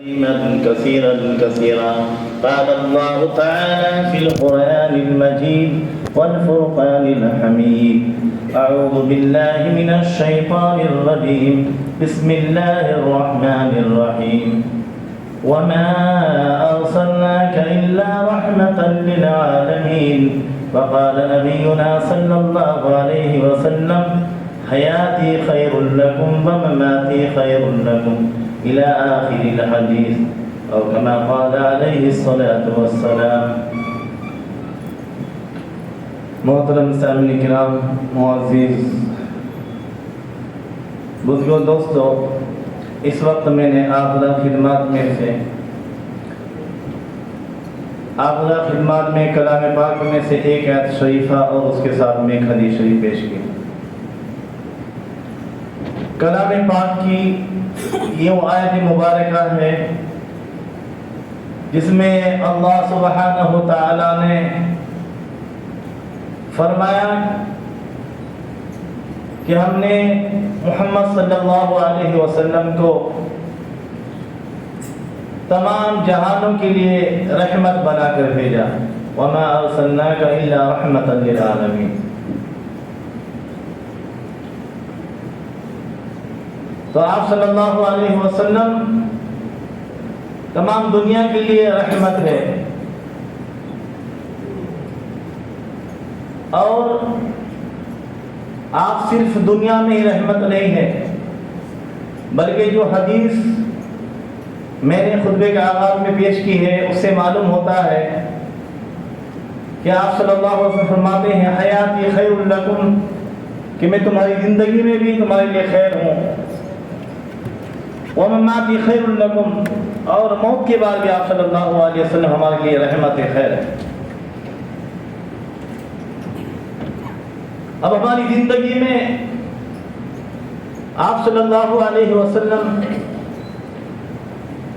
كثيرا قال الله تعالى في القرآن المجيد والفرقان الحميد أعوذ بالله من الشيطان الرجيم بسم الله الرحمن الرحيم وما أرسلناك إلا رحمة للعالمين وقال نبينا صلى الله عليه وسلم حياتي خير لكم ومماتي خير لكم إلى آخر الحديث أو كما قال عليه الصلاة والسلام. محترم سامعین کرام، معزز بزرگوں، دوستو، اس وقت میں نے آخرہ خدمات میں کلام پاک میں سے ایک آیت شریفہ اور اس کے ساتھ میں ایک حدیث شریف پیش کی. کلام پاک کی یہ آیت مبارکہ ہے جس میں اللہ سبحانہ تعالی نے فرمایا کہ ہم نے محمد صلی اللہ علیہ وسلم کو تمام جہانوں کے لیے رحمت بنا کر بھیجا. وما ارسلناک الا رحمتا للعالمین. تو آپ صلی اللہ علیہ وسلم تمام دنیا کے لیے رحمت ہے، اور آپ صرف دنیا میں ہی رحمت نہیں ہے، بلکہ جو حدیث میں نے خطبے کے آغاز میں پیش کی ہے اس سے معلوم ہوتا ہے کہ آپ صلی اللہ علیہ وسلم فرماتے ہیں حیاتی خیر لکم، کہ میں تمہاری زندگی میں بھی تمہارے لیے خیر ہوں، ومماتی خیر لکم، اور موت کے بعد بھی آپ صلی اللہ علیہ وسلم ہمارے لیے رحمت خیر ہے. اب ہماری زندگی میں آپ صلی اللہ علیہ وسلم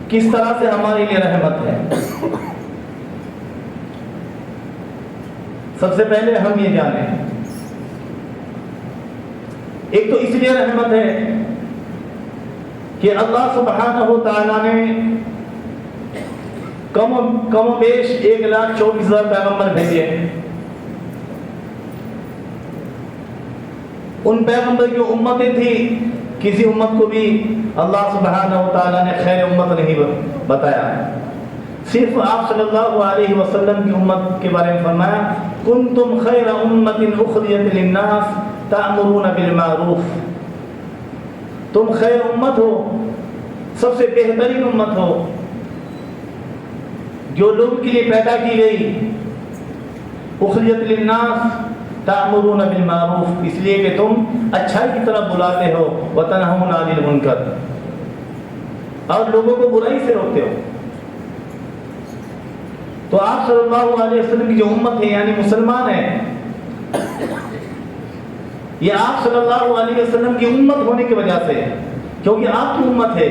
کس طرح سے ہمارے لیے رحمت ہے. سب سے پہلے ہم یہ جانیں، ایک تو اس لیے رحمت ہے کہ اللہ سبحانہ و تعالیٰ نے کم و بیش 1,24,000 پیغمبر بھیجے. ان پیغمبر کی امتیں تھی، کسی امت کو بھی اللہ سبحانہ و تعالیٰ نے خیر امت نہیں بتایا. صرف آپ صلی اللہ علیہ وسلم کی امت کے بارے میں فرمایا کنتم خیر امت اخرجت للناس تأمرون بالمعروف. تم خیر امت ہو، سب سے بہترین امت ہو جو لوگوں کے لیے پیدا کی گئی. اخرجت للناس تأمرون بالمعروف، اس لیے کہ تم اچھائی کی طرف بلاتے ہو، وتنہون عن المنکر، اور لوگوں کو برائی سے روکتے ہو. تو آپ صلی اللہ علیہ وسلم کی جو امت ہے یعنی مسلمان ہے، یہ آپ صلی اللہ علیہ وسلم کی امت ہونے کی وجہ سے، کیونکہ آپ کی امت ہے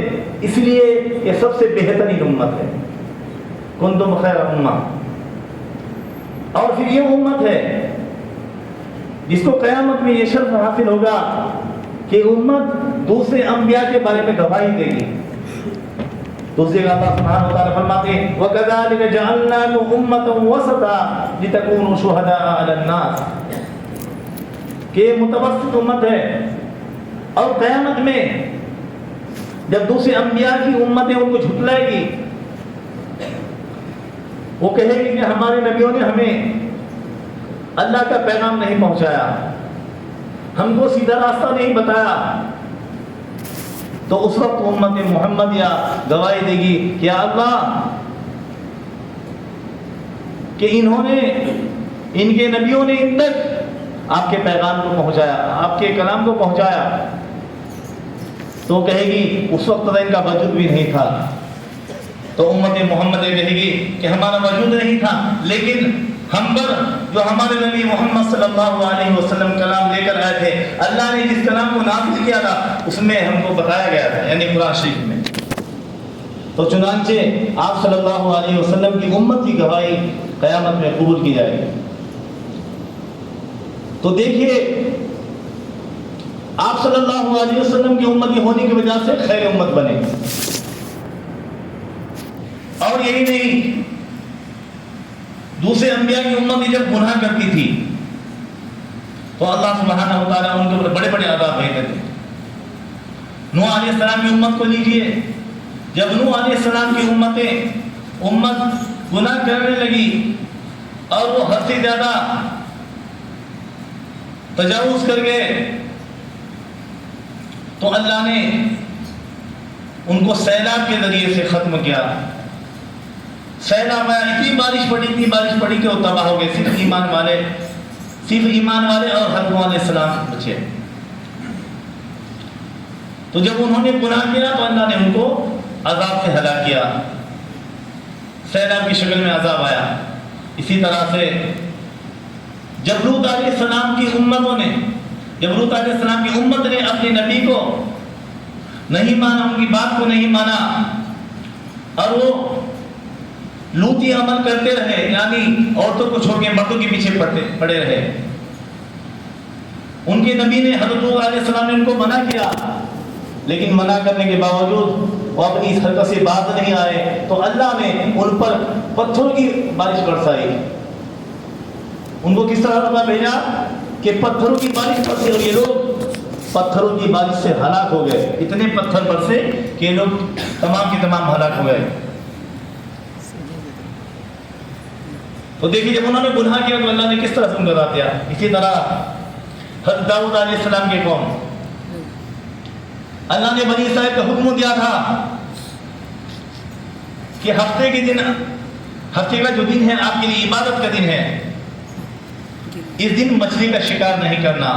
اس لیے یہ سب سے بہترین امت ہے. کنتم خیر امہ. اور پھر یہ امت ہے جس کو قیامت میں یہ شرف حاصل ہوگا کہ امت دوسرے انبیاء کے بارے میں گواہی دے گی. دوسری جگہ اللہ سبحانہ وتعالی فرماتے ہیں وَكَذَلِكَ جَعَلْنَاكُمْ أُمَّةً وَسَطًا لِتَكُونُوا شُهَدَاءَ عَلَى النَّاسِ، کہ متوسط امت ہے. اور قیامت میں جب دوسرے انبیاء کی امتیں ان کو جھٹلائے گی، وہ کہے گی کہ ہمارے نبیوں نے ہمیں اللہ کا پیغام نہیں پہنچایا، ہم کو سیدھا راستہ نہیں بتایا. تو اس وقت امت محمد یا گواہی دے گی کہ یا اللہ، کہ انہوں نے، ان کے نبیوں نے ان تک آپ کے پیغام کو پہنچایا، آپ کے کلام کو پہنچایا. تو کہے گی اس وقت ان کا وجود بھی نہیں تھا. تو امت محمد کہے گی کہ ہمارا وجود نہیں تھا، لیکن ہم پر جو ہمارے نبی محمد صلی اللہ علیہ وسلم کلام لے کر آئے تھے، اللہ نے جس کلام کو نازل کیا تھا اس میں ہم کو بتایا گیا تھا، یعنی قرآن شریف میں. تو چنانچہ آپ صلی اللہ علیہ وسلم کی امت کی گواہی قیامت میں قبول کی جائے گی. تو دیکھیے آپ صلی اللہ علیہ وسلم کی امت ہونے کی وجہ سے خیر امت بنے. اور یہی نہیں، دوسرے انبیاء کی امت جب گناہ کرتی تھی تو اللہ سبحانہ و تعالیٰ ان کے اوپر بڑے بڑے عذاب بھیجتے تھے۔ نوح علیہ السلام کی امت کو لیجئے، جب نوح علیہ السلام کی امت گناہ کرنے لگی اور وہ حد سے زیادہ تجاوز کر گئے تو اللہ نے ان کو سیلاب کے ذریعے سے ختم کیا۔ سیلاب آیا، اتنی بارش پڑی کہ وہ تباہ ہو گئے، صرف ایمان والے اور حضرت علیہ السلام بچے۔ تو جب انہوں نے گناہ کیا تو اللہ نے ان کو عذاب سے ہلاک کیا، سیلاب کی شکل میں عذاب آیا۔ اسی طرح سے جب لوط علیہ السلام کی امت نے اپنے نبی کو نہیں مانا، ان کی بات کو نہیں مانا اور وہ لوطی عمل کرتے رہے، یعنی عورتوں کو چھوڑ کے مردوں کے پیچھے پڑے رہے، ان کے نبی نے حضرت لوط علیہ السلام نے ان کو منع کیا، لیکن منع کرنے کے باوجود وہ اپنی اس حرکت سے باز نہیں آئے تو اللہ نے ان پر پتھروں کی بارش برسائی۔ ان کو کس طرح اللہ بھیجا کہ پتھروں کی بارش برسی اور یہ لوگ پتھروں کی بارش سے ہلاک ہو گئے، اتنے پتھر برسے کہ یہ لوگ تمام کے تمام ہلاک ہو گئے۔ تو دیکھیے جب انہوں نے گناہ کیا تو اللہ نے کس طرح سے ان کا عذاب دیا۔ اسی طرح حضرت داؤد علیہ السلام کے قوم، اللہ نے بنی اسرائیل کا حکم دیا تھا کہ ہفتے کا جو دن ہے آپ کے لیے عبادت کا دن ہے، اس دن مچھلی کا شکار نہیں کرنا،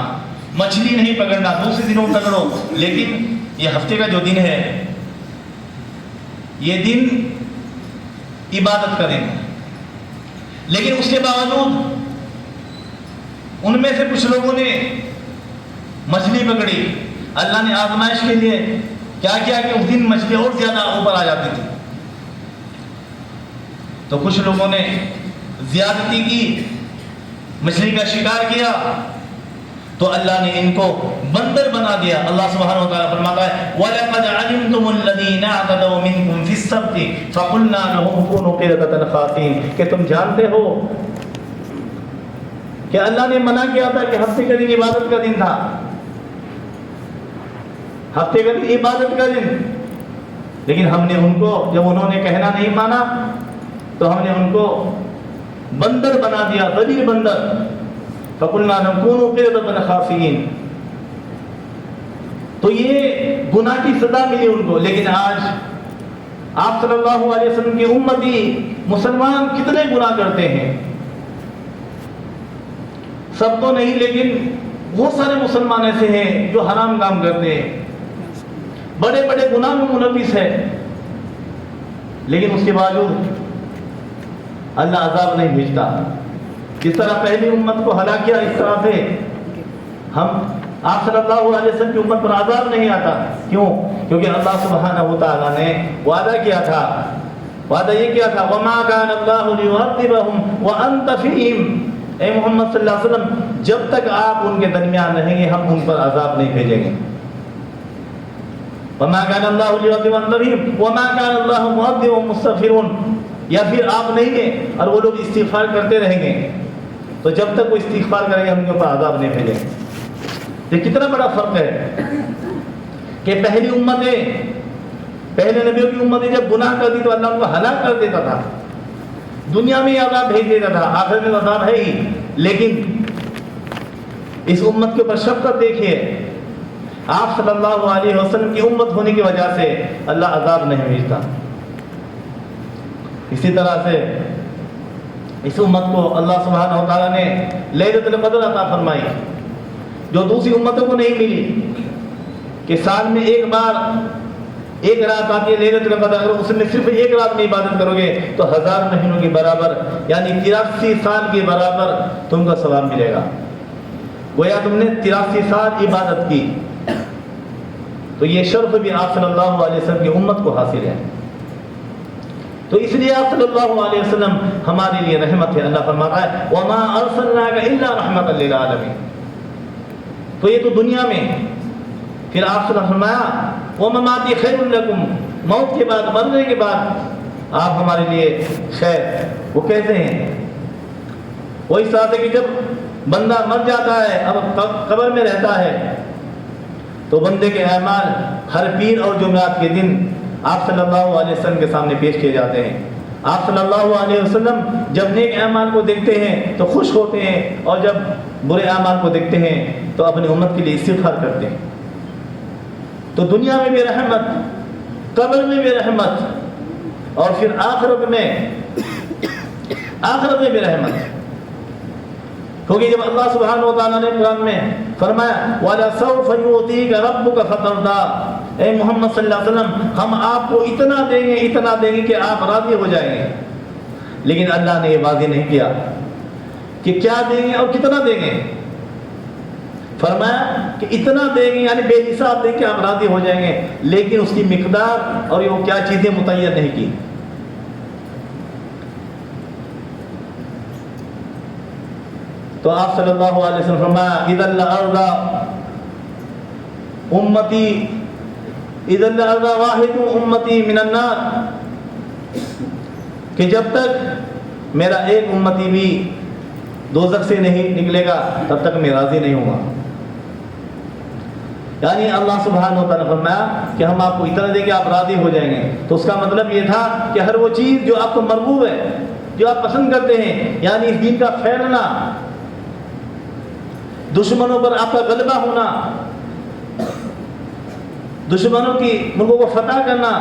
مچھلی نہیں پکڑنا، دوسرے دنوں پکڑو، لیکن یہ ہفتے کا جو دن ہے یہ دن عبادت کا دن ہے۔ لیکن اس کے باوجود ان میں سے کچھ لوگوں نے مچھلی پکڑی، اللہ نے آزمائش کے لیے کیا کیا کہ اس دن مچھلی اور زیادہ اوپر آ جاتی تھی، تو کچھ لوگوں نے زیادتی کی، مچھلی کا شکار کیا، تو اللہ نے ان کو بندر بنا دیا۔ اللہ سبحانہ و تعالیٰ فرماتا ہے وَلَقَدْ عَلِمْتُمُ الَّذِينَ اعْتَدَوْا مِنْكُمْ فِي السَّبْتِ فَقُلْنَا لَهُمْ كُونُوا قِرَدَةً خَاسِئِينَ، کہ تم جانتے ہو کہ اللہ نے منع کیا تھا کہ ہفتے کا دن عبادت کا دن تھا، ہفتے کا دن عبادت کا دن، لیکن ہم نے ان کو جب انہوں نے کہنا نہیں مانا تو ہم نے ان کو بندر بنا دیا، ذلیل بندر۔ فَقُلْنَا لَهُمْ كُونُوا قِرَدَةً خَاسِئِينَ، تو یہ گناہ کی سزا ملی ان کو۔ لیکن آج آپ صلی اللہ علیہ وسلم کی امتی مسلمان کتنے گناہ کرتے ہیں، سب تو نہیں لیکن بہت سارے مسلمان ایسے ہیں جو حرام کام کرتے ہیں، بڑے بڑے گناہ میں ملوث ہے، لیکن اس کے باوجود اللہ عذاب نہیں بھیجتا۔ جس طرح پہلی امت کو ہلاک کیا، اس طرح سے آپ صلی اللہ علیہ وسلم کی امت پر عذاب نہیں آتا۔ کیوں؟ کیونکہ اللہ سبحانہ و تعالیٰ نے وعدہ کیا تھا، وعدہ یہ کیا تھا وَمَا كَانَ اللَّهُ لِيُعَذِّبَهُمْ وَأَنْتَ فِيهِمْ، اے محمد صلی اللہ علیہ وسلم جب تک آپ ان کے درمیان رہیں گے ہم ان پر عذاب نہیں بھیجیں گے۔ وَمَا كَانَ اللَّهُ لِيُعَذِّبَهُمْ وَأَنْتَ فِيهِمْ وَمَا كَانَ اللَّهُ مُعَذِّبَهُمْ وَهُمْ مُسْتَغْفِرُونَ، یا پھر آپ نہیں گے اور وہ لوگ استغفار کرتے رہیں گے، تو جب تک وہ استغفار کریں گے ہم ان کے اوپر عذاب نہیں بھیجیں گے۔ یہ کتنا بڑا فرق ہے کہ پہلی امتیں، پہلے نبیوں کی امتیں جب گناہ کرتی تو اللہ ان کو ہلاک کر دیتا تھا، دنیا میں عذاب بھیج دیتا تھا، آخر میں عذاب ہے ہی، لیکن اس امت کے اوپر شفقت دیکھیے، آپ صلی اللہ علیہ وسلم کی امت ہونے کی وجہ سے اللہ عذاب نہیں بھیجتا۔ اسی طرح سے اس امت کو اللہ سبحانہ و تعالیٰ نے لیلۃ القدر عطا فرمائی، جو دوسری امتوں کو نہیں ملی، کہ سال میں ایک بار ایک رات آتی ہے لیلۃ القدر، اگر اس میں صرف ایک رات میں عبادت کرو گے تو 1000 مہینوں کے برابر، یعنی 83 سال کے برابر تم کو ثواب ملے گا۔ گویا تم نے 83 سال عبادت کی، تو یہ شرف بھی آپ صلی اللہ علیہ وسلم کی امت کو حاصل ہے۔ تو اس لیے آپ صلی اللہ علیہ وسلم ہمارے لیے رحمت ہے۔ اللہ فرماتا ہے وَمَا أَرْسَلْنَاكَ إِلَّا رَحْمَةً لِلْعَالَمِينَ، تو یہ تو دنیا میں، پھر آپ صلی اللہ علیہ وسلم فرمایا وَمَمَاتِي خَيْرٌ لَكُمْ، موت کے بعد، مرنے کے بعد آپ ہمارے لیے خیر. وہ کہتے ہیں وہ اس طرح سے کہ جب بندہ مر جاتا ہے، اب قبر میں رہتا ہے، تو بندے کے اعمال ہر پیر اور جمعرات کے دن آپ صلی اللہ علیہ وسلم کے سامنے پیش کیے جاتے ہیں. آپ صلی اللہ علیہ وسلم جب نیک اعمال کو دیکھتے ہیں تو خوش ہوتے ہیں، اور جب برے اعمال کو دیکھتے ہیں تو اپنی امت کے لیے استغفار کرتے ہیں. تو دنیا میں بھی رحمت، قبر میں بھی رحمت، اور پھر آخرت میں بھی رحمت. کیونکہ جب اللہ سبحانہ و تعالیٰ نے قرآن میں فرمایا وَلَسَوْفَ يُعْطِيكَ رَبُّكَ فَتَرْضَىٰ، اے محمد صلی اللہ علیہ وسلم ہم آپ کو اتنا دیں گے کہ آپ راضی ہو جائیں گے. لیکن اللہ نے یہ واضح نہیں کیا کہ کیا دیں گے اور کتنا دیں گے. فرمایا کہ اتنا دیں گے یعنی بے حساب دیں کہ آپ راضی ہو جائیں گے، لیکن اس کی مقدار اور وہ کیا چیزیں متعین نہیں کی. تو آپ صلی اللہ علیہ وسلم فرمایا اِذَا لَأَرْضَىٰ وَاحِدٌ أُمَّتِي مِنَ النَّارِ، کہ جب تک میرا ایک امتی بھی دوزخ سے نہیں نکلے گا تب تک میں راضی نہیں ہوں گا. یعنی اللہ سبحانہ و تعالیٰ نے فرمایا کہ ہم آپ کو اتنا دیں کہ آپ راضی ہو جائیں گے. تو اس کا مطلب یہ تھا کہ ہر وہ چیز جو آپ کو مرغوب ہے، جو آپ پسند کرتے ہیں، یعنی اس دین کا پھیلنا، دشمنوں پر آپ کا غلبہ ہونا، دشمنوں کی ملکوں کو فتح کرنا،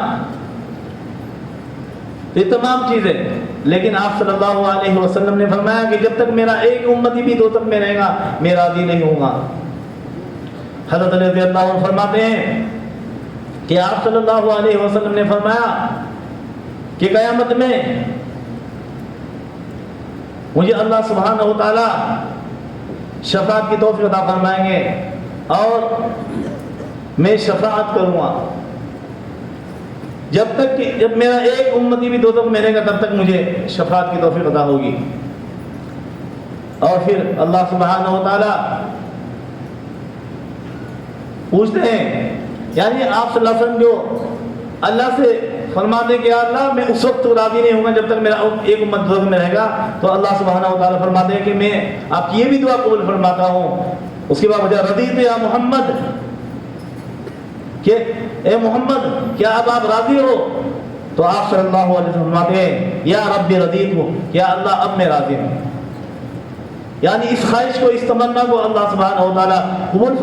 یہ تمام چیزیں. لیکن آپ صلی اللہ علیہ وسلم نے فرمایا کہ جب تک میرا ایک امتی بھی دوزخ میں رہے گا میں راضی نہیں ہوں گا. حضرت علی رضی اللہ عنہ فرماتے ہیں کہ آپ صلی اللہ علیہ وسلم نے فرمایا کہ قیامت میں مجھے اللہ سبحانہ و تعالی شفاعت کی توفیق عطا فرمائیں گے اور میں شفاعت کروں گا جب تک کہ جب میرا ایک امتی بھی دوزخ میں رہے گا تب تک مجھے شفاعت کی توفیق عطا ہوگی. اور پھر اللہ سبحانہ و تعالی پوچھتے ہیں، یعنی آپ صلی اللہ علیہ وسلم جو اللہ سے فرماتے کہ اللہ میں اس وقت راضی نہیں ہوں گا جب تک میرا ایک امت دوزخ میں رہے گا. تو اللہ سبحانہ و تعالیٰ فرماتے ہیں کہ میں آپ کی یہ بھی دعا قبول فرماتا ہوں. اس کے بعد مجھے رضیت یا محمد، کہ اے محمد کیا اب آپ راضی ہو؟ تو آپ صلی اللہ علیہ وسلم فرماتے ہیں یا رب رضیت ہوں، یا اللہ اب میں راضی ہوں. یعنی اس خواہش کو، اس تمنا کو اللہ سبحانہ و تعالیٰ قبول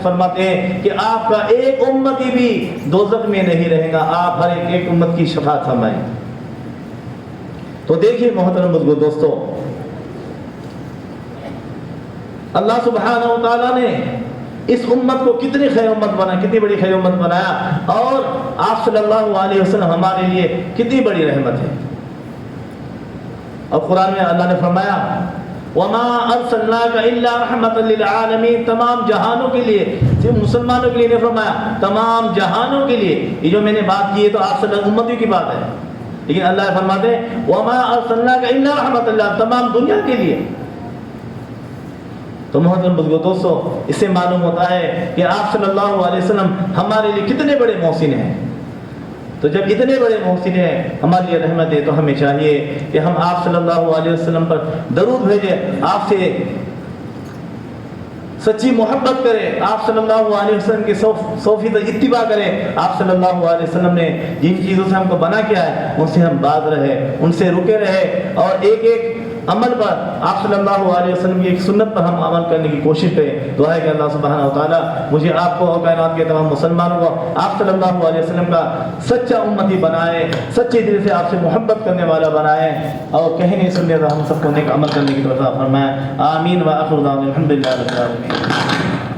فرماتے ہیں کہ آپ کا ایک امتی بھی دوزخ میں نہیں رہے گا، آپ ہر ایک امت کی شفاعت فرمائیں. تو دیکھیے محترم بزرگوں، دوستو، اللہ سبحانہ و تعالیٰ نے اس امت کو کتنی خیر امت بنا، کتنی بڑی خیر امت بنایا، اور آپ صلی اللہ علیہ وسلم ہمارے لیے کتنی بڑی رحمت ہے. اور قرآن میں اللہ نے فرمایا وَمَا أَرْسَلْنَاكَ إِلَّا رَحْمَةً لِلْعَالَمِينَ، تمام جہانوں کے لیے، صرف مسلمانوں کے لیے نہیں فرمایا، تمام جہانوں کے لیے. یہ جو میں نے بات کی ہے تو آپ صلی اللہ امتیوں کی بات ہے، لیکن اللہ فرماتے ہیں وَمَا أَرْسَلْنَاكَ إِلَّا رَحْمَةً لِلْعَالَمِينَ، تمام دنیا کے لیے. تو محترم بزرگوں، دوستو، اس سے معلوم ہوتا ہے کہ آپ صلی اللہ علیہ وسلم ہمارے لیے کتنے بڑے محسن ہیں. تو جب اتنے بڑے محسن ہیں، ہمارے لیے رحمت ہے، تو ہمیں چاہیے کہ ہم آپ صلی اللہ علیہ وسلم پر درود بھیجیں، آپ سے سچی محبت کریں، آپ صلی اللہ علیہ وسلم کی 100% اتباع کریں. آپ صلی اللہ علیہ وسلم نے جن چیزوں سے ہم کو بنا کیا ہے ان سے ہم باز رہے، ان سے رکے رہے، اور ایک ایک عمل پر آپ صلی اللہ علیہ وسلم کی ایک سنت پر ہم عمل کرنے کی کوشش کریں. دعا ہے کہ اللہ سبحانہ و تعالیٰ مجھے آپ کو اور کائنات کے تمام مسلمانوں کو آپ صلی اللہ علیہ وسلم کا سچا امتی بنائے، سچے دل سے آپ سے محبت کرنے والا بنائے، اور کہنے سننے کا ہم سب کو نیک عمل کرنے کی توفیق فرمائے. آمین. وآخر دعوانا الحمدللہ رب العالمین.